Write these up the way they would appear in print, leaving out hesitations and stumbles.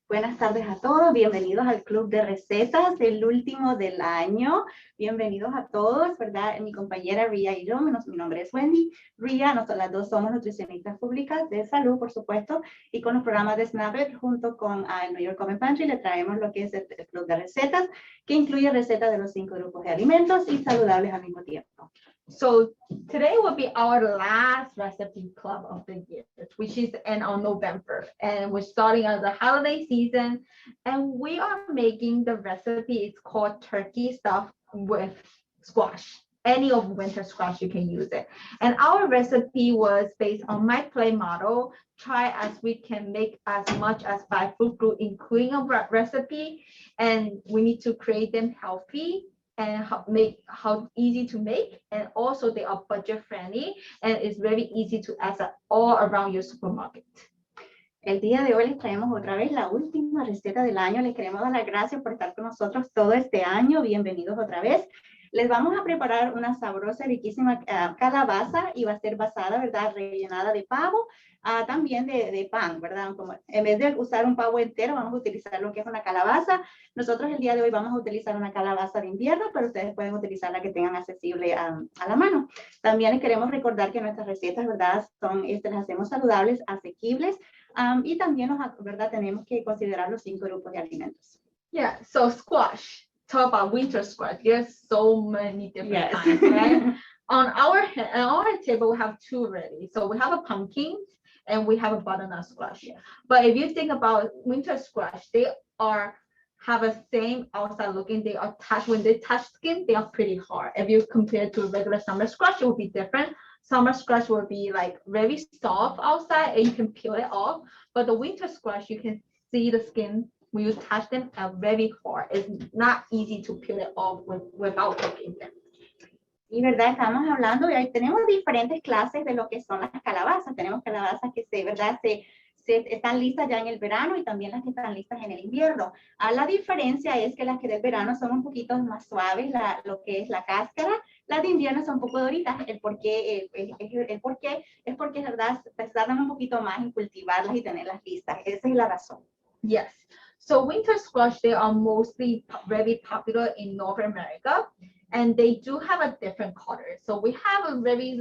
Buenas tardes a todos, bienvenidos al Club de Recetas, el último del año. Bienvenidos a todos, ¿verdad? Mi compañera Ria y yo, mi nombre es Wendy. Ria, nosotros las dos somos nutricionistas públicas de salud, por supuesto, y con los programas de Snapper junto con el New York Common Pantry le traemos lo que es el Club de Recetas, que incluye recetas de los 5 grupos de alimentos y saludables al mismo tiempo. So today will be our last recipe club of the year, which is end on November. And we're starting on the holiday season. And we are making the recipe. It's called turkey stuffed with squash. Any of winter squash, you can use it. And our recipe was based on my play model. Try as we can make as much as 5 fruit group, including a recipe. And we need to create them healthy and how easy to make, and also they are budget friendly and it's very easy to access all around your supermarket. El día de hoy les traemos otra vez la última receta del año. Les queremos dar las gracias por estar con nosotros todo este año. Bienvenidos otra vez. Les vamos a preparar una sabrosa, riquísima calabaza y va a ser basada, ¿verdad? Rellenada de pavo, también de pan, ¿verdad? Como en vez de usar un pavo entero, vamos a utilizar lo que es una calabaza. Nosotros el día de hoy vamos a utilizar una calabaza de invierno, pero ustedes pueden utilizar la que tengan accesible a la mano. También les queremos recordar que nuestras recetas, ¿verdad? Las hacemos saludables, asequibles, y también, ¿verdad? Tenemos que considerar los 5 grupos de alimentos. Yeah, so squash. Talk about winter squash. There's so many different kinds, right? On our table, we have 2 already. So we have a pumpkin and we have a butternut squash. Yeah. But if you think about winter squash, they have a same outside looking. They are when they touch skin, they are pretty hard. If you compare to regular summer squash, it will be different. Summer squash will be like very soft outside and you can peel it off. But the winter squash, you can see the skin when you touch them are very hard. It's not easy to peel it off without cooking them. Y verdad, estamos hablando, y ahí tenemos diferentes clases de lo que son las calabazas. Tenemos calabazas que están listas ya en el verano y también las que están listas en el invierno. La diferencia es que las que del verano son un poquito más suaves, lo que es la cáscara. Las de invierno son un poco duritas. El por qué es porque, verdad, tardan un poquito más en cultivarlas y tenerlas listas. Esa es la razón. Yes. So winter squash, they are mostly very popular in North America, and they do have a different color. So we have a very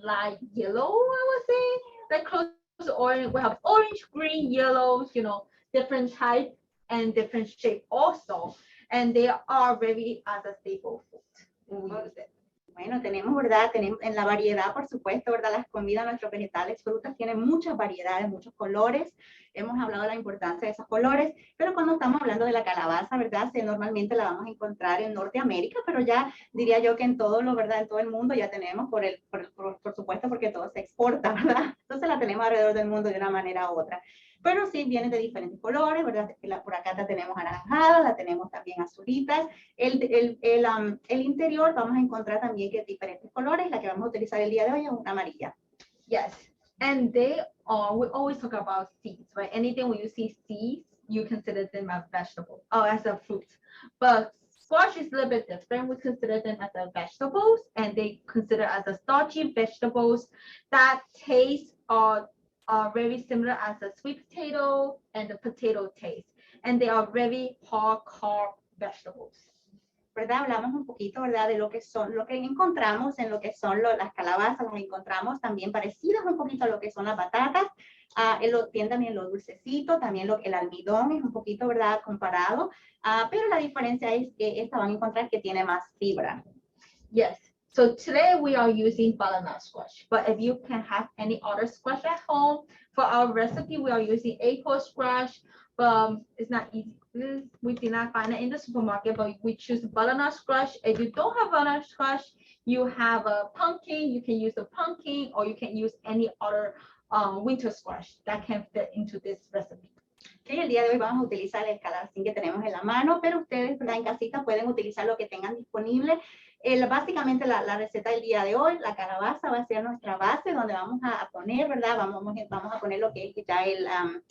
light yellow, I would say, like close to orange. We have orange, green, yellows, different type and different shape also. And they are very as a staple food. We use it. Bueno, tenemos en la variedad, por supuesto, ¿verdad? Las comidas, nuestros vegetales, frutas, tienen muchas variedades, muchos colores. Hemos hablado de la importancia de esos colores, pero cuando estamos hablando de la calabaza, ¿verdad? Normalmente la vamos a encontrar en Norteamérica, pero ya diría yo que en todo ¿verdad? En todo el mundo ya tenemos, por supuesto, porque todo se exporta, ¿verdad? Entonces la tenemos alrededor del mundo de una manera u otra. Pero sí vienen de diferentes colores, ¿verdad? Por acá la tenemos anaranjada, la tenemos también azulitas. El interior vamos a encontrar también que diferentes colores. La que vamos a utilizar el día de hoy es una amarilla. Yes, and we always talk about seeds, right? Anything where you see seeds, you consider them as vegetable, as a fruit. But squash is a little bit different. We consider them as a vegetables, and they consider as a starchy vegetables that taste are very similar as a sweet potato and the potato taste, and they are very hard carb vegetables. ¿Verdad? Hablamos un poquito, ¿verdad? De lo que encontramos en lo que son las calabazas, las encontramos también parecidas un poquito a lo que son las batatas. Tienen también lo dulcecito, también el almidón es un poquito, ¿verdad? Comparado, pero la diferencia es que esta van a encontrar que tiene más fibra. Yes. So today we are using butternut squash, but if you can have any other squash at home, for our recipe we are using Acorn squash, but it's not easy. We did not find it in the supermarket, but we choose butternut squash. If you don't have butternut squash, you have a pumpkin, you can use a pumpkin, or you can use any other winter squash that can fit into this recipe. Okay, el día de hoy vamos a utilizar el calabacín que tenemos en la mano, pero ustedes, ¿verdad? En casita pueden utilizar lo que tengan disponible. Básicamente la receta del día de hoy, la calabaza va a ser nuestra base donde vamos a poner, ¿verdad? Vamos a poner lo que es ya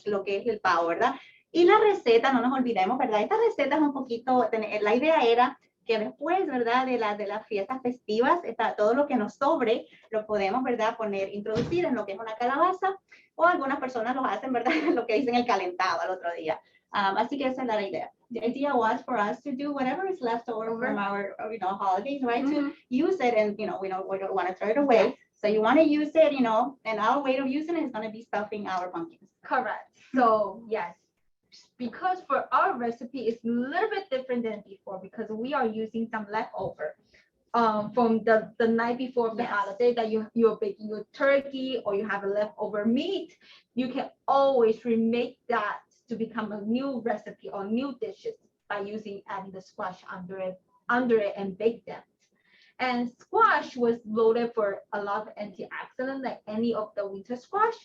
lo que es el pavo, ¿verdad? Y la receta, no nos olvidemos, ¿verdad? Esta receta es un poquito, la idea era que después, ¿verdad? De las fiestas festivas, está todo lo que nos sobre, lo podemos, ¿verdad? Introducir en lo que es una calabaza, o algunas personas lo hacen, ¿verdad? Lo que dicen el calentado al otro día. Así que esa es la idea. The idea was for us to do whatever is left over from our, holidays, right? To use it, and, we don't want to throw it away. So you want to use it, and our way of using it is going to be stuffing our pumpkins. Correct. So yes, because for our recipe it's a little bit different than before, because we are using some leftover from the night before the holiday, that you're baking your turkey, or you have a leftover meat. You can always remake that to become a new recipe or new dishes by adding the squash under it and bake them. And squash was loaded for a lot of antioxidants, like any of the winter squash,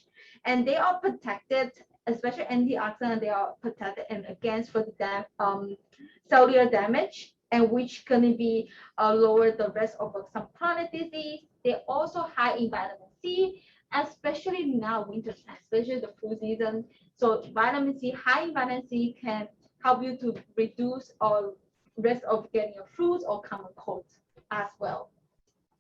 and they are protected, especially antioxidant. They are protected and against for the cellular damage, and which gonna be lower the risk of some chronic disease. They also high in vitamin C, especially now winter time, especially the flu season. So vitamin C, high in vitamin C can help you to reduce or risk of getting a flu or common cold as well.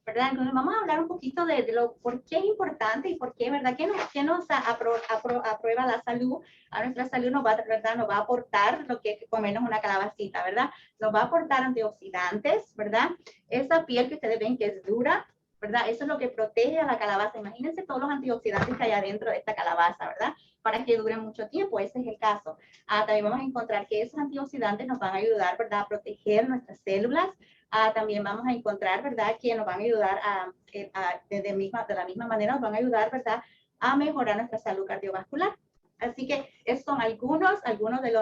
¿Verdad? Entonces vamos a hablar un poquito de lo por qué es importante y por qué, ¿verdad? ¿Qué nos aprueba la salud? A nuestra salud ¿verdad? Nos va a aportar lo que es comernos una calabacita, ¿verdad? Nos va a aportar antioxidantes, ¿verdad? Esa piel que ustedes ven que es dura, ¿verdad? Eso es lo que protege a la calabaza. Imagínense todos los antioxidantes que hay adentro de esta calabaza, ¿verdad? Para que dure mucho tiempo, ese es el caso. También vamos a encontrar que esos antioxidantes nos van a ayudar, ¿verdad? A proteger nuestras células. También vamos a encontrar, ¿verdad? Que nos van a ayudar de la misma manera, nos van a ayudar, ¿verdad? A mejorar nuestra salud cardiovascular. Así que esos son algunos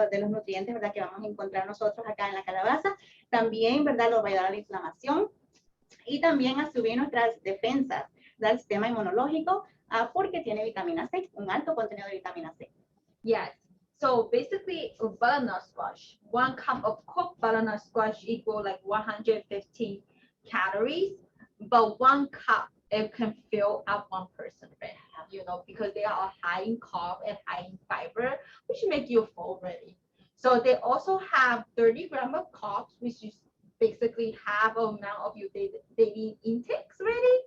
de los nutrientes, ¿verdad? Que vamos a encontrar nosotros acá en la calabaza. También, ¿verdad? Nos va a ayudar a la inflamación y también a subir nuestras defensas del sistema inmunológico, porque tiene vitamina C, un alto contenido de vitamina C. Yes. So basically, butternut squash, 1 cup of cooked butternut squash equal like 115 calories, but 1 cup, it can fill up one person, right? Because they are high in carb and high in fiber, which make you full already. So they also have 30 grams of carbs, which is basically half amount of your daily intakes already.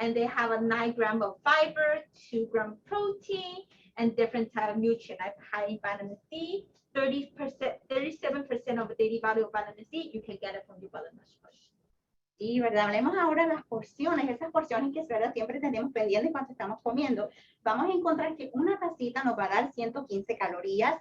And they have a 9 grams of fiber, 2 grams protein, and different type of nutrient, like high in vitamin C, 30%, 37% of the daily value of vitamin C, you can get it from your butternut squash. Sí, ¿verdad? Hablemos ahora de las porciones, esas porciones que ¿verdad? Siempre tenemos pendientes cuando estamos comiendo. Vamos a encontrar que una tacita nos va a dar 115 calorías,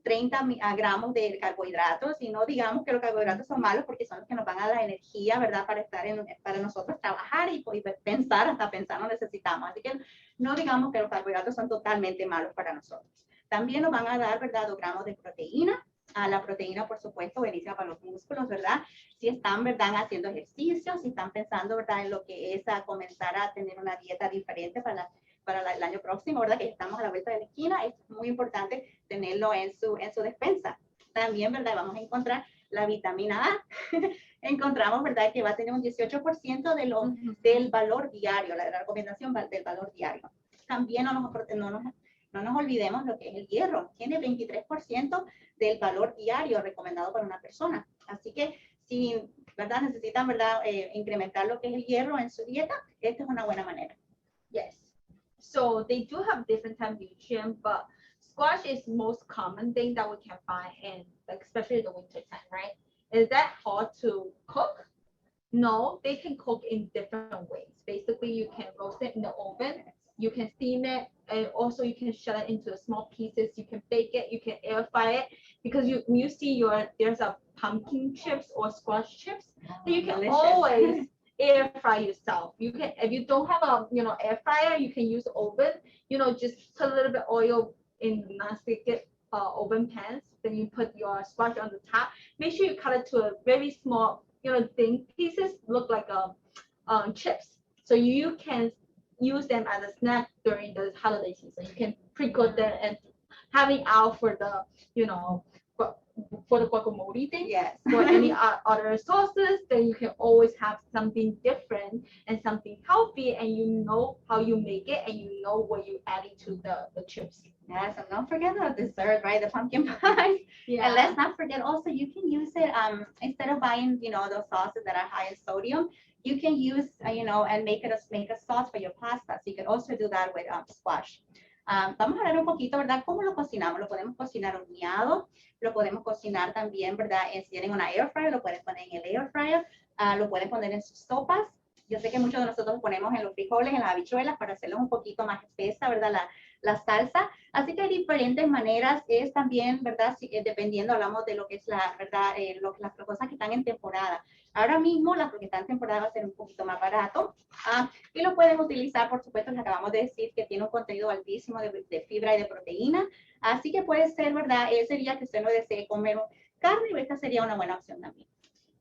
30 gramos de carbohidratos, y no digamos que los carbohidratos son malos, porque son los que nos van a dar energía, ¿verdad? Para nosotros trabajar y pensar, hasta pensar no necesitamos. Así que no digamos que los carbohidratos son totalmente malos para nosotros. También nos van a dar, ¿verdad? 2 gramos de proteína. La proteína, por supuesto, buenísima para los músculos, ¿verdad? Si están, ¿verdad? Haciendo ejercicio, si están pensando, ¿verdad? En lo que es comenzar a tener una dieta diferente para el año próximo, ¿verdad? Que estamos a la vuelta de la esquina, es muy importante tenerlo en su despensa. También, ¿verdad? Vamos a encontrar la vitamina A. Encontramos, ¿verdad? Que va a tener un 18% del valor diario, la recomendación del valor diario. También no nos olvidemos lo que es el hierro. Tiene 23% del valor diario recomendado para una persona. Así que si, ¿verdad? Necesitan, ¿verdad? Incrementar lo que es el hierro en su dieta, esta es una buena manera. Yes. So they do have different type of nutrients, but squash is most common thing that we can find in, like, especially the winter time, right? Is that hard to cook? No, they can cook in different ways. Basically, you can roast it in the oven, you can steam it, and also you can shred it into small pieces. You can bake it, you can air fry it, because you see there's a pumpkin chips or squash chips, so you can always air fry yourself. You can, if you don't have a air fryer, you can use oven. Just put a little bit oil in non-stick oven pans. Then you put your squash on the top. Make sure you cut it to a very small, thin pieces, look like chips. So you can use them as a snack during the holiday season. You can pre-cook them and have it out for the for the guacamole thing. Yes. For any other sauces, then you can always have something different and something healthy, and you know how you make it, and you know what you add into the chips. Yes, and don't forget the dessert, right? The pumpkin pie. Yeah. And let's not forget also you can use it instead of buying, those sauces that are high in sodium, you can use, and make a sauce for your pasta. So you can also do that with squash. Vamos a hablar un poquito, ¿verdad? ¿Cómo lo cocinamos? Lo podemos cocinar horneado, lo podemos cocinar también, ¿verdad? Si tienen una air fryer, lo pueden poner en el air fryer, lo pueden poner en sus sopas. Yo sé que muchos de nosotros ponemos en los frijoles, en las habichuelas, para hacerlos un poquito más espesa, ¿verdad? La salsa. Así que hay diferentes maneras, es también, ¿verdad? Dependiendo, hablamos de lo que es la, ¿verdad? Las cosas que están en temporada. Ahora mismo, la que está en temporada va a ser un poquito más barato. Y lo pueden utilizar, por supuesto, les acabamos de decir que tiene un contenido altísimo de fibra y de proteína. Así que puede ser, ¿verdad? Ese día que usted no desee comer carne, esta sería una buena opción también.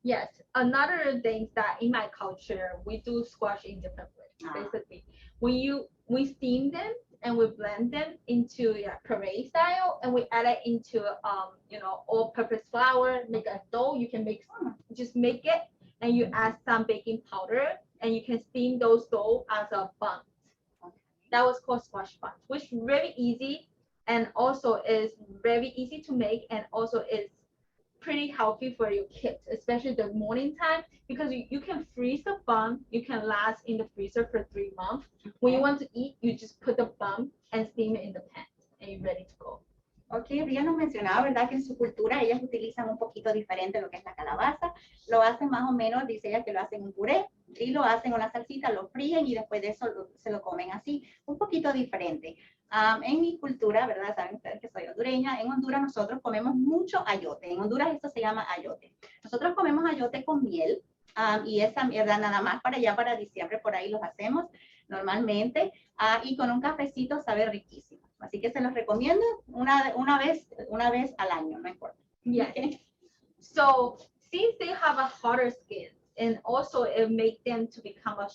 Yes, another thing that in my culture, we do squash in different ways. Basically, we steam them and we blend them into puree style, and we add it into all-purpose flour, make a dough. You can just make it, and you add some baking powder, and you can steam those dough as a bun. That was called squash buns, which is very easy, and also is very easy to make, and also is pretty healthy for your kids, especially the morning time, because you can freeze the bun. You can last in the freezer for 3 months. Okay. When you want to eat, you just put the bun and steam it in the pan, and you're ready to go. Ok, ella nos mencionaba, ¿verdad? Que en su cultura ellas utilizan un poquito diferente lo que es la calabaza. Lo hacen más o menos, dice ella, que lo hacen un puré y lo hacen una salsita, lo fríen y después de eso se lo comen así, un poquito diferente. En mi cultura, ¿verdad? Saben ustedes que soy hondureña. En Honduras nosotros comemos mucho ayote. En Honduras esto se llama ayote. Nosotros comemos ayote con miel. Y esa mierda nada más para allá, para diciembre, por ahí los hacemos normalmente. Y con un cafecito sabe riquísimo. Así que se los recomiendo una vez al año, no importa. Yes. Okay. So since they have a harder skin, and also it makes them to become a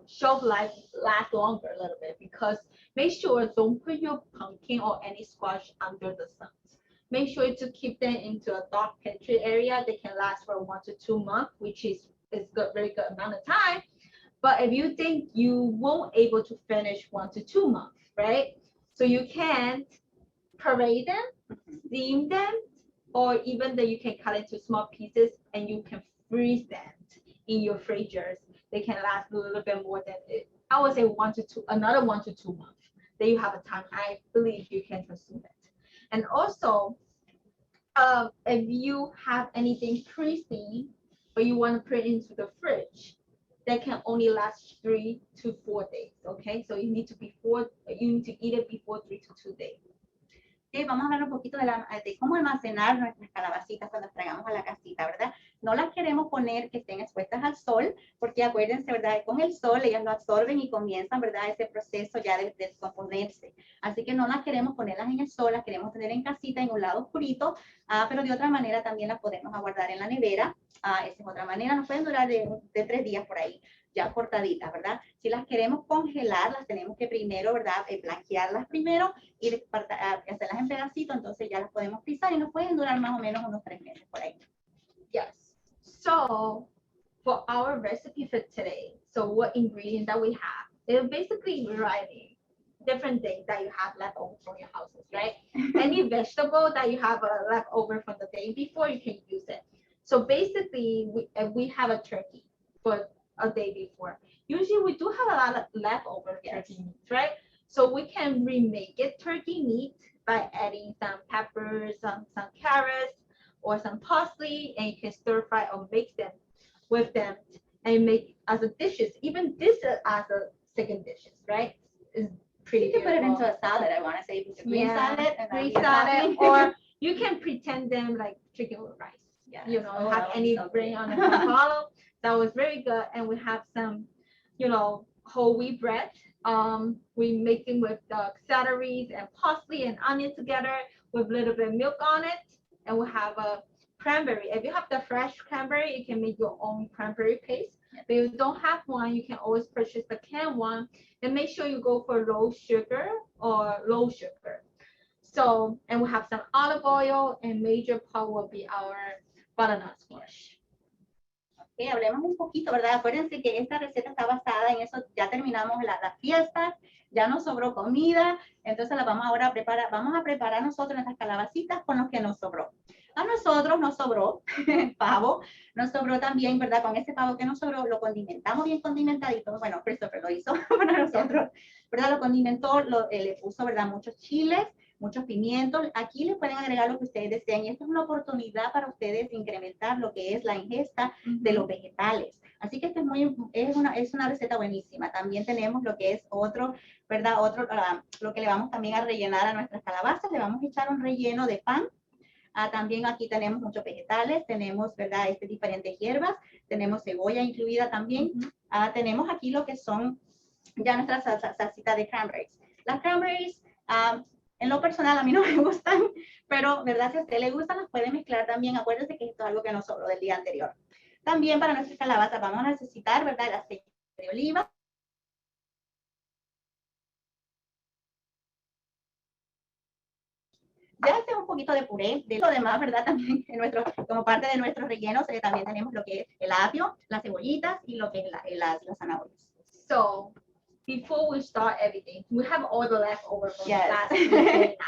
shelf life last longer a little bit, because make sure don't put your pumpkin or any squash under the sun. Make sure to keep them into a dark pantry area. They can last for 1 to 2 months, which is good, very good amount of time. But if you think you won't able to finish 1 to 2 months, right? So you can puree them, steam them, or even that you can cut into small pieces and you can freeze them in your freezers. They can last a little bit more than I would say 1 to 2, another 1 to 2 months. Then you have a time. I believe you can consume it. And also, if you have anything pre-steamed, but you want to put it into the fridge, that can only last 3 to 4 days. Okay, so you need to eat it before 3 to 2 days. Vamos a hablar un poquito de cómo almacenar nuestras calabacitas cuando las traigamos a la casita, ¿verdad? No las queremos poner que estén expuestas al sol, porque acuérdense, ¿verdad? Con el sol ellas lo absorben y comienzan, ¿verdad? Ese proceso ya de descomponerse. Así que no las queremos ponerlas en el sol, las queremos tener en casita, en un lado oscurito, pero de otra manera también las podemos guardar en la nevera. Esa es otra manera, nos pueden durar de 3 días por ahí, ya cortaditas, ¿verdad? Si las queremos congelar, las tenemos que primero, ¿verdad? Blanquearlas primero y hacerlas en pedacitos, entonces ya las podemos frizar y nos pueden durar más o menos unos 3 meses por ahí. Yes. So for our recipe for today, so what ingredient that we have, it's basically variety, different things that you have left over from your houses, right? Any vegetable that you have left over from the day before, you can use it. So basically, we have a turkey for a day before. Usually we do have a lot of leftover turkey meat, right? So we can remake it turkey meat by adding some peppers, some carrots, or some parsley, and you can stir fry or mix them with them and make as a dishes. Even this as a second dishes, right? It's pretty. You can put it into a salad. I want to say green salad, green salad, or you can pretend them like chicken with rice. Yes. You know, have any grain on the follow. That was very good. And we have some, whole wheat bread. We make it with the celery and parsley and onion together with a little bit of milk on it. And we have a cranberry. If you have the fresh cranberry, you can make your own cranberry paste. But if you don't have one, you can always purchase the canned one. And make sure you go for low sugar or low sugar. So, and we have some olive oil, and major part will be our butternut squash. Okay, hablemos un poquito, ¿verdad? Acuérdense que esta receta está basada en eso, ya terminamos la fiesta, ya nos sobró comida, entonces la vamos ahora a preparar, vamos a preparar nosotros nuestras calabacitas con lo que nos sobró. A nosotros nos sobró pavo, nos sobró también, ¿verdad? Con ese pavo que nos sobró, lo condimentamos bien condimentadito, bueno, Christopher lo hizo para nosotros, ¿verdad? Lo condimentó, le puso, ¿verdad? Muchos chiles, muchos pimientos. Aquí le pueden agregar lo que ustedes deseen y esta es una oportunidad para ustedes de incrementar lo que es la ingesta de los vegetales. Así que esto es una receta buenísima. También tenemos lo que es otro, ¿verdad? Lo que le vamos también a rellenar a nuestras calabazas. Le vamos a echar un relleno de pan. También aquí tenemos muchos vegetales, tenemos, ¿verdad? Diferentes hierbas, tenemos cebolla incluida también. Tenemos aquí lo que son ya nuestras salsitas de cranberries. Las cranberries, en lo personal a mí no me gustan, pero verdad, si a usted le gustan, las puede mezclar también. Acuérdense que esto es algo que nos sobró del día anterior. También para nuestras calabazas vamos a necesitar, ¿verdad? El aceite de oliva. Ya este es un poquito de puré. De lo demás, ¿verdad? También como parte de nuestros rellenos, también tenemos lo que es el apio, las cebollitas y lo que es las zanahorias. So, before we start everything, we have all the leftovers from Yes. last night.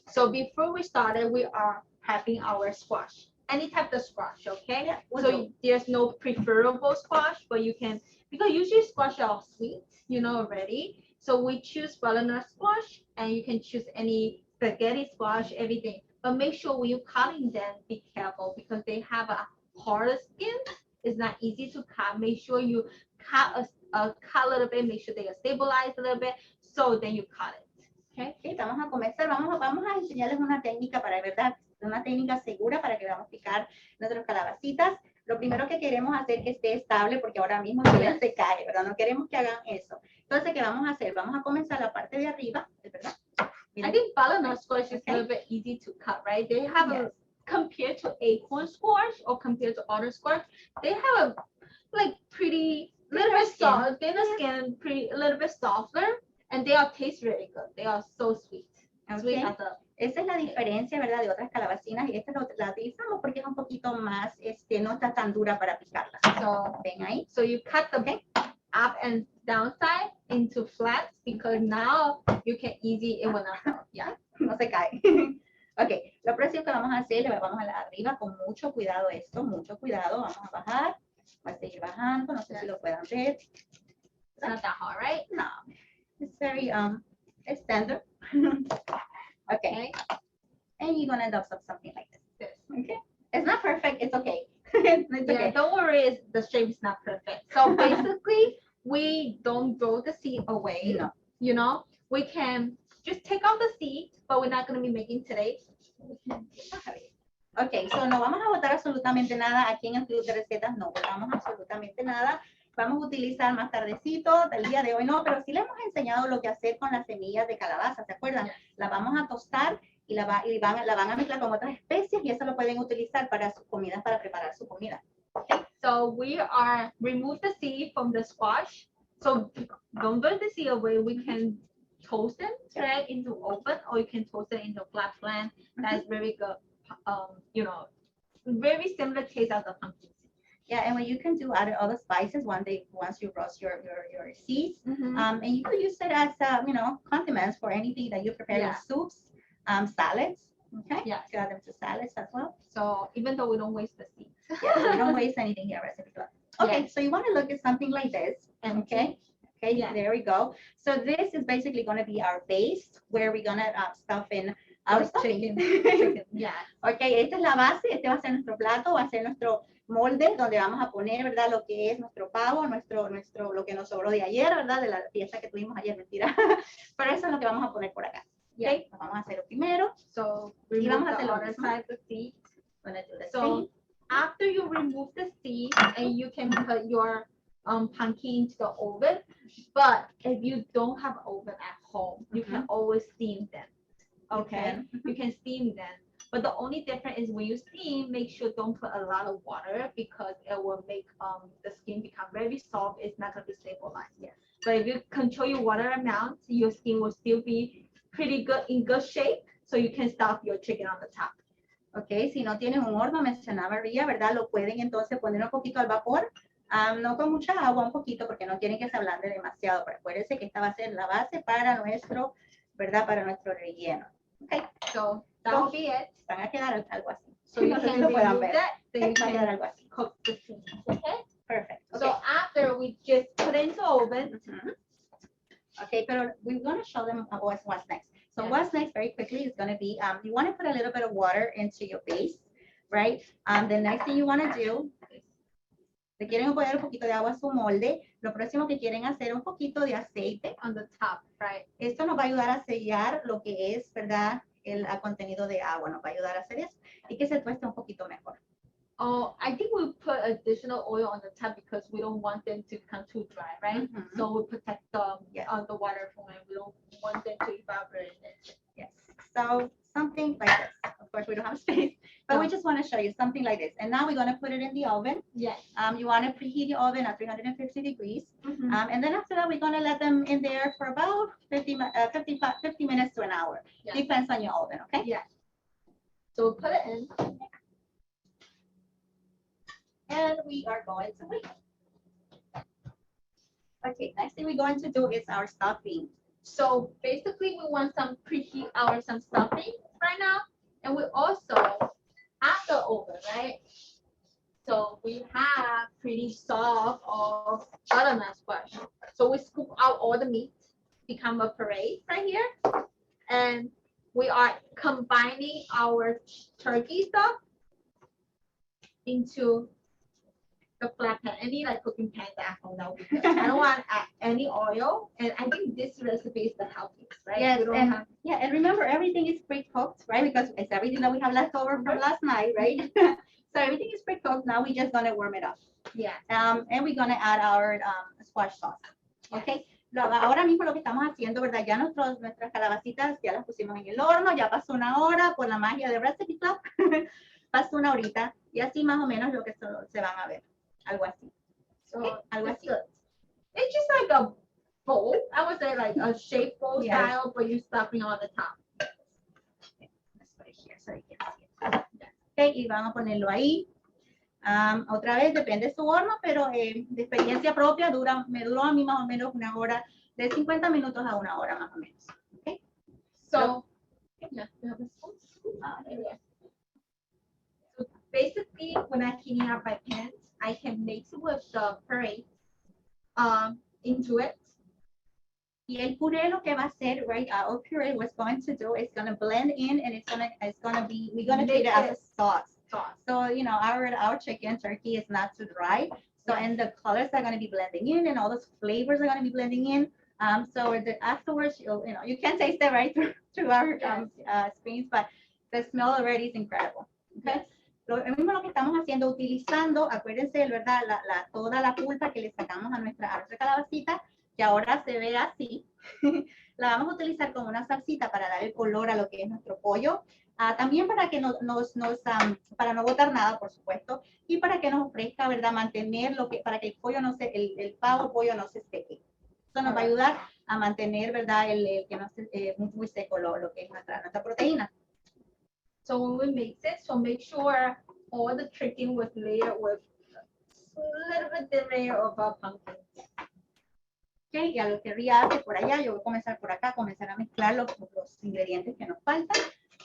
So before we started, we are having our squash. Any type of squash, okay? Yeah, so there's no preferable squash, but you can, because usually squash are sweet, you know already. So we choose butternut squash, and you can choose any spaghetti squash, everything. But make sure when you're cutting them, be careful because they have a hard skin. It's not easy to cut. Make sure you cut a little bit, make sure they are stabilized a little bit, so then you cut it. Okay. Okay, vamos a comenzar, vamos a enseñarles una técnica para, ¿verdad? Una técnica segura para que vamos a picar nuestras calabacitas. Lo primero que queremos hacer es que esté estable porque ahora mismo se cae, ¿verdad? No queremos que hagan eso. Entonces, ¿qué vamos a hacer? Vamos a comenzar la parte de arriba, ¿verdad? I think butternut squash is a little bit easy to cut, right? They have compared to acorn squash or compared to other squash, they have a like pretty little bit soft, thinner skin, a little bit softer, and they all taste really good. They are so sweet. Okay. Esa es la diferencia, ¿verdad? De otras calabacinas y esta la utilizamos porque es un poquito más, no está tan dura para picarla. So, ven ahí. So you cut the up and down side into flats because now you can easy it will not fall. Yeah, no se cae. Ok, lo próximo que vamos a hacer, le vamos a la arriba con mucho cuidado esto, mucho cuidado. Vamos a bajar, va a seguir bajando, no sé si lo puedan ver. It's not that hard, right? No, it's very, it's tender. Okay. And you're gonna end up something like this. Okay. It's not perfect. It's okay. It's okay. Don't worry. The shape is not perfect. So basically, we don't throw the seed away. No. You know, we can just take out the seed, but we're not going to be making today. Okay. So no vamos a botar absolutamente nada aquí en el club de recetas. No botamos absolutamente nada. Vamos a utilizar más tardecito, del día de hoy no, pero sí le hemos enseñado lo que hacer con las semillas de calabaza, ¿se acuerdan? La vamos a tostar y la van a mezclar con otras especies y eso lo pueden utilizar para sus comidas, para preparar su comida. Okay. So we are remove the seed from the squash. So don't burn the seed away. We can toast them straight into oven, or you can toast it into flat pan. That's very good. You know, very similar taste as the pumpkin. Yeah, and what you can do add other spices once you roast your seeds, and you could use it as condiments for anything that you prepare in soups, salads. Okay. Yeah. You add them to salads as well. So even though we don't waste the seeds. Yeah, we don't waste anything here, recipe club. Okay, so you want to look at something like this. Okay. Okay. Yeah. There we go. So this is basically going to be our base where we're going to stuff in our chicken. Yeah. Okay. Esta es la base. Este va a ser nuestro plato. Va a ser nuestro molde donde vamos a poner, ¿verdad? Lo que es nuestro pavo, lo que nos sobró de ayer, ¿verdad? De la fiesta que tuvimos ayer, mentira. Pero eso es lo que vamos a poner por acá. Okay, vamos a hacerlo primero. So y vamos a hacer the other side the seed. Gonna do the so same. After you remove the seed, and you can put your pumpkin into the oven. But if you don't have oven at home, you can always steam them. Okay, you can steam them. But the only difference is when you steam, make sure don't put a lot of water because it will make the skin become very soft. It's not going to be stabilized. Yeah. But if you control your water amount, your skin will still be pretty good in good shape. so you can stuff your chicken on the top. Ok, si no tienen un horno, mencionaba Ria, ¿verdad? Lo pueden entonces poner un poquito al vapor, no con mucha agua, un poquito, porque no quieren que se ablande demasiado, pero acuérdense que esta va a ser la base para nuestro, ¿verdad? Para nuestro relleno. Ok, So that will be it. van a quedar algo así. So you No sé si can lo puedan remove ver. that, then you Va a quedar can algo así. cook the seeds, okay? Perfect. Okay. So after we just put it into oven. Okay, but we're going to show them what's next. So Yeah. what's next very quickly is going to be, you want to put a little bit of water into your base, right? The next thing you want to do, le quieren poner un poquito de agua a su molde. Lo próximo que quieren hacer un poquito de aceite. On the top, right? Esto nos va a ayudar a sellar lo que es, ¿verdad? El contenido de agua, nos va a ayudar a hacer eso y que se tueste un poquito mejor. Oh, I think we'll put additional oil on the top because we don't want them to become too dry, right? So we protect the water from it. We don't want them to evaporate it. Yes. So something like this. Of course, we don't have space, but we just want to show you something like this. And now we're going to put it in the oven. Yes. You want to preheat the oven at 350 degrees. And then after that, we're going to let them in there for about 50 minutes to an hour. Yeah. Depends on your oven, okay? Yeah. So we'll put it in. And we are going to wait. Okay, next thing we're going to do is our stuffing. So basically we want some preheat some stuffing right now. And we also have the oven, right? So we have pretty soft of butternut squash. So we scoop out all the meat, become a puree right here. And we are combining our turkey stuff into the flat pan. Any like cooking pan that would be good. I don't want any oil, and I think this recipe is the healthiest, right? Yes, and remember everything is pre-cooked, right? Because it's everything that we have left over from last night, right? So everything is pre-cooked. Now we're just gonna warm it up. Yeah. And we're gonna add our squash sauce. Okay. Ahora mismo lo que estamos haciendo, ¿verdad? Ya nuestras calabacitas ya las pusimos en el horno, ya pasó una hora por la magia de Recipe Club. Pasó una horita y así más o menos lo que se van a ver. Algo así. So algo así. It's just like a bowl. I would say like a shape bowl style, but you're stuffing on the top. Let's put it here so you can see it. Okay, y vamos a ponerlo ahí. Otra vez depende de su horno, pero de experiencia propia me duró a mí más o menos una hora, de 50 minutos a una hora más o menos. Okay. So, yeah, you have a spoon? There we go. So basically, when I'm heating up my pan, I can mix with the puree into it. Y el puré lo que va a hacer, right? Our puree was going to do is going to blend in, and it's gonna be we're gonna treat it as a sauce. So you know our chicken turkey is not too dry. So and the colors are going to be blending in, and all those flavors are going to be blending in. So afterwards, you can taste it right through our screens, but the smell already is incredible. Okay. Yes. Lo mismo que estamos haciendo, utilizando, acuérdense, ¿verdad? Toda la pulpa que le sacamos a nuestra calabacita, que ahora se ve así. La vamos a utilizar como una salsita para dar el color a lo que es nuestro pollo. También para que para no botar nada, por supuesto, y para que nos ofrezca, ¿verdad? Mantener para que el pollo el pollo no se seque. Eso nos va a ayudar a mantener, ¿verdad? Que no se muy seco lo que es nuestra proteína. So when we mix it, so make sure all the chicken was layered with a little bit thin layer of pumpkin. Okay, y a lo que Ria hace por allá, yo voy a comenzar por acá, comenzar a mezclar los ingredientes que nos faltan,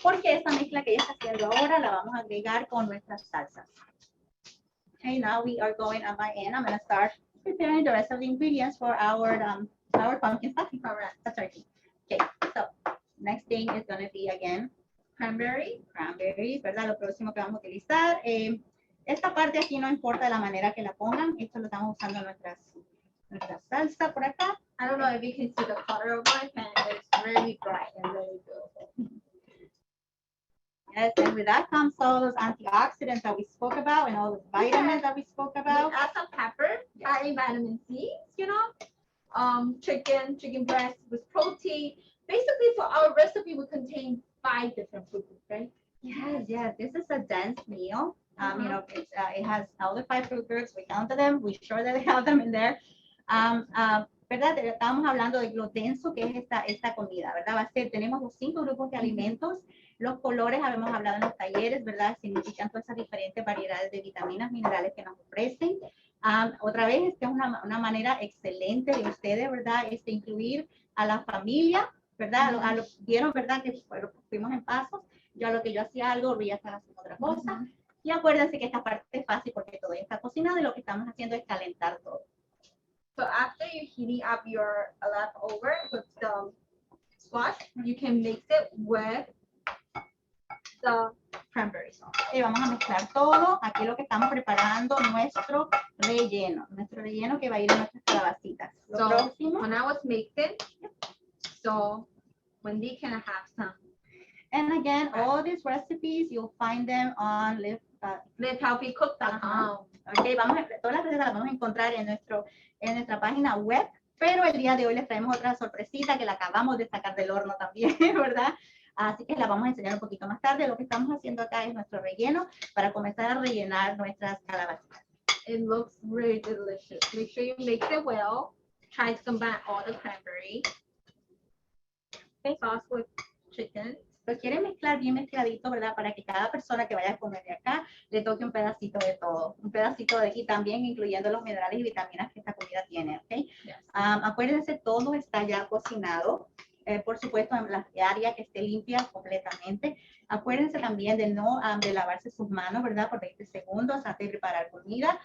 porque esa mezcla que ella está haciendo ahora la vamos a agregar con nuestras salsas. Okay, now we are going on my end. I'm going to start preparing the rest of the ingredients for our pumpkin stuffing, the turkey. Okay, so next thing is going to be again cranberries, ¿verdad? Lo próximo que vamos a utilizar. Esta parte aquí no importa la manera que la pongan. Esto lo estamos usando en nuestra salsa por acá. I don't know if you can see the color of my pan. It's really bright and really beautiful. Yes, and with that comes all those antioxidants that we spoke about and all the vitamins that we spoke about. We add some pepper, adding vitamin C, chicken breast with protein. Basically, for our recipe, we contain 5 different food groups, right? Yes. This is a dense meal. It has all the 5 food groups. We counted them. We're sure that they have them in there. ¿Verdad? Estábamos hablando de lo denso que es esta comida, ¿verdad? Tenemos los 5 grupos de alimentos Los colores, habíamos hablado en los talleres, ¿verdad? Significan todas esas diferentes variedades de vitaminas, minerales que nos ofrecen. Otra vez, esta es una manera excelente de ustedes, ¿verdad? Incluir a la familia, ¿verdad? Vieron, ¿verdad? Que fuimos en pasos. Yo a lo que yo hacía algo, Ria estaba haciendo otra cosa. Y acuérdense que esta parte es fácil porque todo ya está cocinado y lo que estamos haciendo es calentar todo. So after you heating up your leftover with the squash, you can mix it with the cranberry sauce. Y vamos a mezclar todo. Aquí lo que estamos preparando, nuestro relleno que va a ir en nuestras calabacitas. Lo próximo. When I was mixing, so Wendy can have some. And again, all these recipes, you'll find them on livehealthycook.com. Okay, todas las recetas las vamos a encontrar en nuestra página web, pero el día de hoy les traemos otra sorpresita que la acabamos de sacar del horno también, ¿verdad? Así que la vamos a enseñar un poquito más tarde. Lo que estamos haciendo acá es nuestro relleno para comenzar a rellenar nuestras calabacitas. It looks really delicious. Make sure you mix it well. Try to combine all the cranberry sauce with chicken. Lo quieren mezclar bien mezcladito, ¿verdad? Para que cada persona que vaya a comer de acá le toque un pedacito de todo. Un pedacito y también incluyendo los minerales y vitaminas que esta comida tiene, ¿ok? Yes. Acuérdense, todo está ya cocinado. Por supuesto, en la área que esté limpia completamente. Acuérdense también de de lavarse sus manos, ¿verdad? Por 20 segundos antes de preparar comida.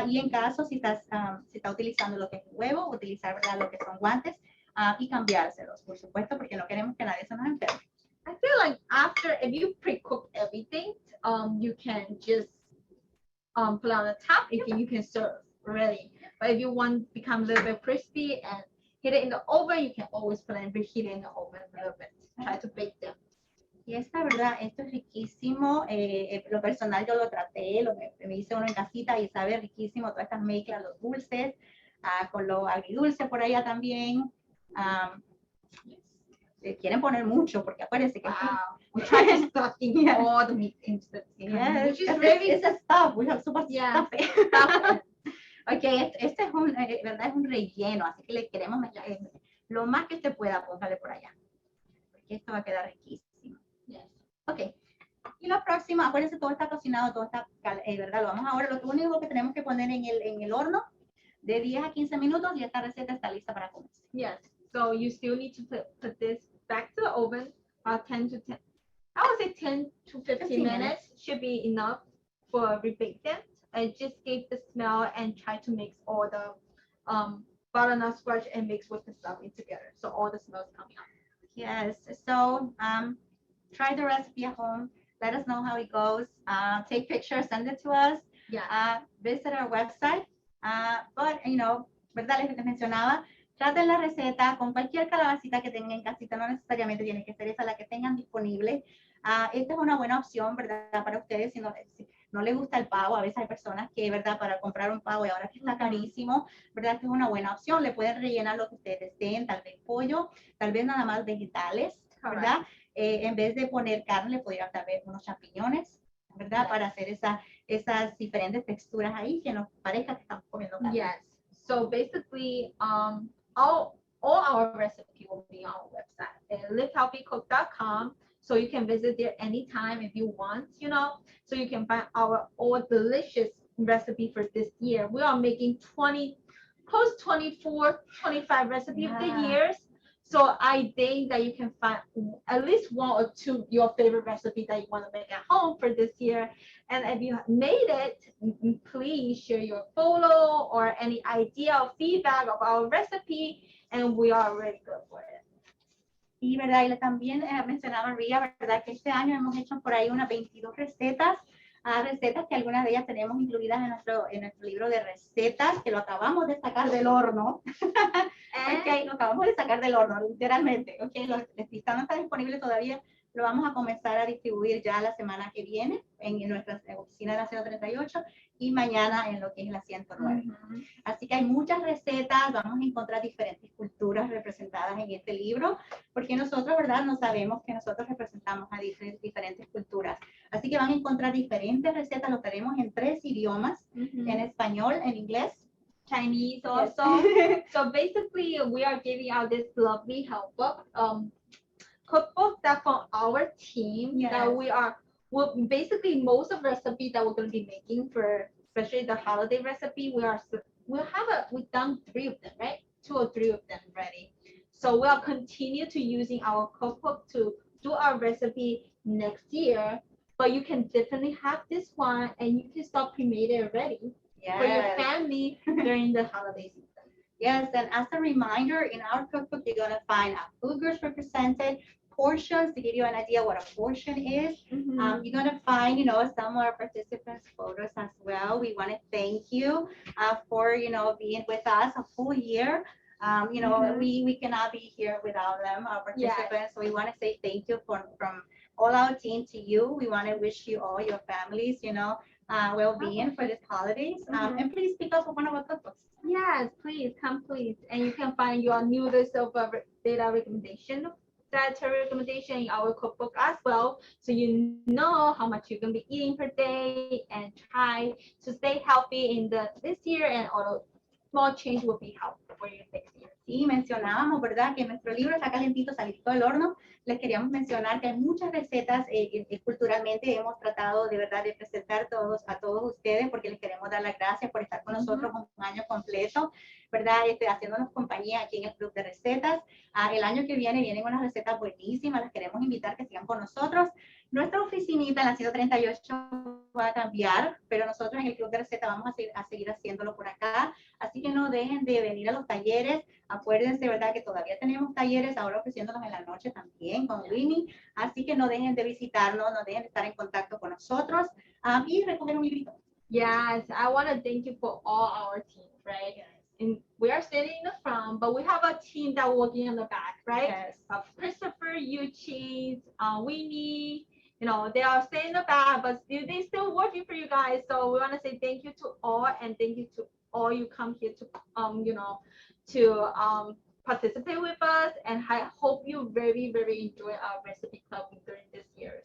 Y en caso, si está utilizando lo que es huevo, utilizar, ¿verdad? Lo que son guantes y cambiárselos, por supuesto, porque no queremos que nadie se nos enferme. I feel like after, if you pre-cook everything, you can just put on the top if you can serve already. But if you want to become a little bit crispy and heat it in the oven, you can always put it preheat it in the oven a little bit. Try to bake them. Y esta verdad, esto es riquísimo. Lo personal yo lo traté, me hice uno en casita y sabe riquísimo todas estas mezclas, los dulces, con lo agridulce por allá también. Quieren poner mucho porque acuérdense que we try to stuff in all the meat into yes, which is really it's a stuff. We have so much stuff. Okay, este es verdad, es un relleno, así que le queremos mezclar lo más que se pueda, póngale por allá, porque esto va a quedar riquísimo. Yes. Okay. Y lo próximo, acuérdense, todo está cocinado, todo está, verdad, lo vamos ahora, lo único que tenemos que poner en el horno de 10 a 15 minutos y esta receta está lista para comer. Yes. So you still need to put this back to the oven, 10 to 10. I would say 10 to 15 minutes should be enough for rebake them. And just give the smell and try to mix all the butternut squash and mix with the stuffing together. So all the smells coming out. Yes. So try the recipe at home. Let us know how it goes. Take pictures, send it to us. Yeah. Visit our website. But, you know, ¿verdad? Les mencionaba. Traten la receta con cualquier calabacita que tengan en casita, no necesariamente tiene que ser esa la que tengan disponible. Esta es una buena opción, ¿verdad? Para ustedes, si no les gusta el pavo, a veces hay personas que, ¿verdad? Para comprar un pavo y ahora que está carísimo, ¿verdad? Esta es una buena opción. Le pueden rellenar lo que ustedes deseen, tal vez pollo, tal vez nada más vegetales, ¿verdad? En vez de poner carne, le podrían tal vez unos champiñones, ¿verdad? Yes. Para hacer esas diferentes texturas ahí que nos parezca que estamos comiendo carne. Yes. So basically, all our recipe will be on our website at livehealthycook.com, so you can visit there anytime if you want, you know, so you can find our all delicious recipe for this year. We are making 24, 25 recipes of the years. So I think that you can find at least one or two your favorite recipes that you want to make at home for this year. And if you made it, please share your photo or any idea or feedback of our recipe, and we are really good for it. Y, ¿verdad? Y también mencionaba Ria, ¿verdad? Que este año hemos hecho por ahí unas 22 recetas. Recetas que algunas de ellas tenemos incluidas en nuestro libro de recetas, que lo acabamos de sacar del horno. Okay, lo acabamos de sacar del horno, literalmente. Okay, si no está disponible todavía, lo vamos a comenzar a distribuir ya la semana que viene en nuestra oficina de la 138 y mañana en lo que es la 109. Así que hay muchas recetas, vamos a encontrar diferentes culturas representadas en este libro, porque nosotros, ¿verdad? No sabemos que nosotros representamos a diferentes culturas. Así que van a encontrar diferentes recetas, lo tenemos en 3 idiomas, en español, en inglés, Chinese also. Yes. So basically, we are giving out this lovely help book cookbook that from our team Yes. that well, basically most of the recipe that we're going to be making for especially the holiday recipe, we've done 3 of them, right? 2 or 3 of them already. So we'll continue to using our cookbook to do our recipe next year. But you can definitely have this one and you can start pre-made it already for your Yes. family during the holiday season. Yes, and as a reminder, in our cookbook, you're gonna find food groups represented, portions to give you an idea what a portion is. You're gonna find, some of our participants' photos as well. We want to thank you for, being with us a full year. We cannot be here without them, our participants. Yes. So we want to say thank you from all our team to you. We want to wish you all your families, well-being for this holidays. And please pick up one of our cookbooks. Yes, please come, please, and you can find your new list of data recommendation, dietary recommendation in our cookbook as well, so you know how much you're gonna be eating per day and try to stay healthy in this year, and all small change will be helpful for you next year. Sí, mencionábamos, ¿verdad? Que nuestro libro está calentito, salidito del horno. Les queríamos mencionar que hay muchas recetas culturalmente hemos tratado de verdad de presentar a todos ustedes porque les queremos dar las gracias por estar con nosotros un año completo, ¿verdad? Haciéndonos compañía aquí en el Club de Recetas. El año que viene vienen unas recetas buenísimas, las queremos invitar que sigan con nosotros. Nuestra oficinita en la 138 va a cambiar, pero nosotros en el Club de Recetas vamos a seguir haciéndolo por acá. Así que no dejen de venir a los talleres. Acuérdense, ¿verdad? Que todavía tenemos talleres ahora ofreciéndonos en la noche también con Winnie. Así que no dejen de visitarnos, no dejen de estar en contacto con nosotros y recoger un librito. Yes, I want to thank you for all our team, right? Yes. And we are sitting in the front, but we have a team that working in the back, right? Yes. Christopher, Eugene, Winnie, they are staying in the back, but they still working for you guys. So we want to say thank you to all, and thank you to all you come here to participate with us, and I hope you very, very enjoy our recipe club during this year.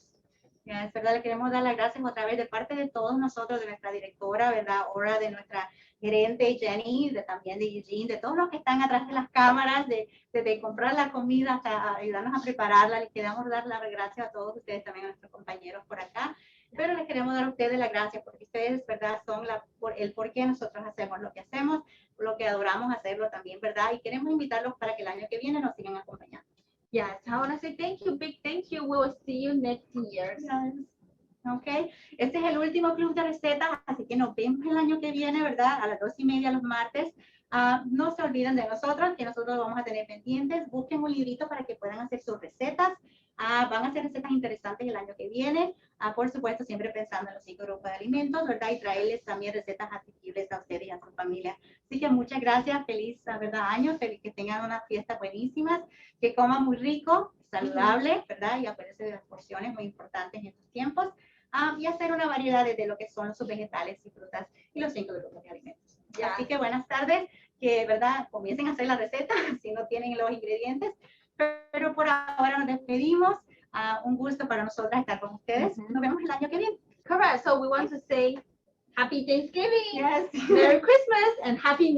Es verdad, le queremos dar las gracias otra vez de parte de todos nosotros, de nuestra directora, ¿verdad? Ahora de nuestra gerente Jenny, también de Eugene, de todos los que están atrás de las cámaras, de comprar la comida hasta ayudarnos a prepararla. Les queremos dar las gracias a todos ustedes, también a nuestros compañeros por acá. Pero les queremos dar a ustedes las gracias porque ustedes, ¿verdad? Son el por qué nosotros hacemos lo que hacemos, lo que adoramos hacerlo también, ¿verdad? Y queremos invitarlos para que el año que viene nos sigan acompañando. Yes, I want to say thank you, big thank you. We will see you next year. Yes. Ok, este es el último club de recetas, así que nos vemos el año que viene, ¿verdad? A las 2:30 los martes. No se olviden de nosotros, que nosotros vamos a tener pendientes. Busquen un librito para que puedan hacer sus recetas. Van a ser recetas interesantes el año que viene. Por supuesto, siempre pensando en los 5 grupos de alimentos, ¿verdad? Y traerles también recetas asequibles a ustedes y a su familia. Así que muchas gracias, feliz, ¿verdad? Año, feliz que tengan unas fiestas buenísimas, que coman muy rico, saludable, ¿verdad? Y acuérdense de las porciones muy importantes en estos tiempos. Y hacer una variedad de lo que son sus vegetales y frutas y los 5 grupos de alimentos. Yeah. Así que buenas tardes, que verdad comiencen a hacer la receta si no tienen los ingredientes, pero por ahora nos despedimos. Un gusto para nosotras estar con ustedes. Nos vemos el año que viene. Correct. So we want to say Happy Thanksgiving, yes. Merry Christmas, and Happy New Year.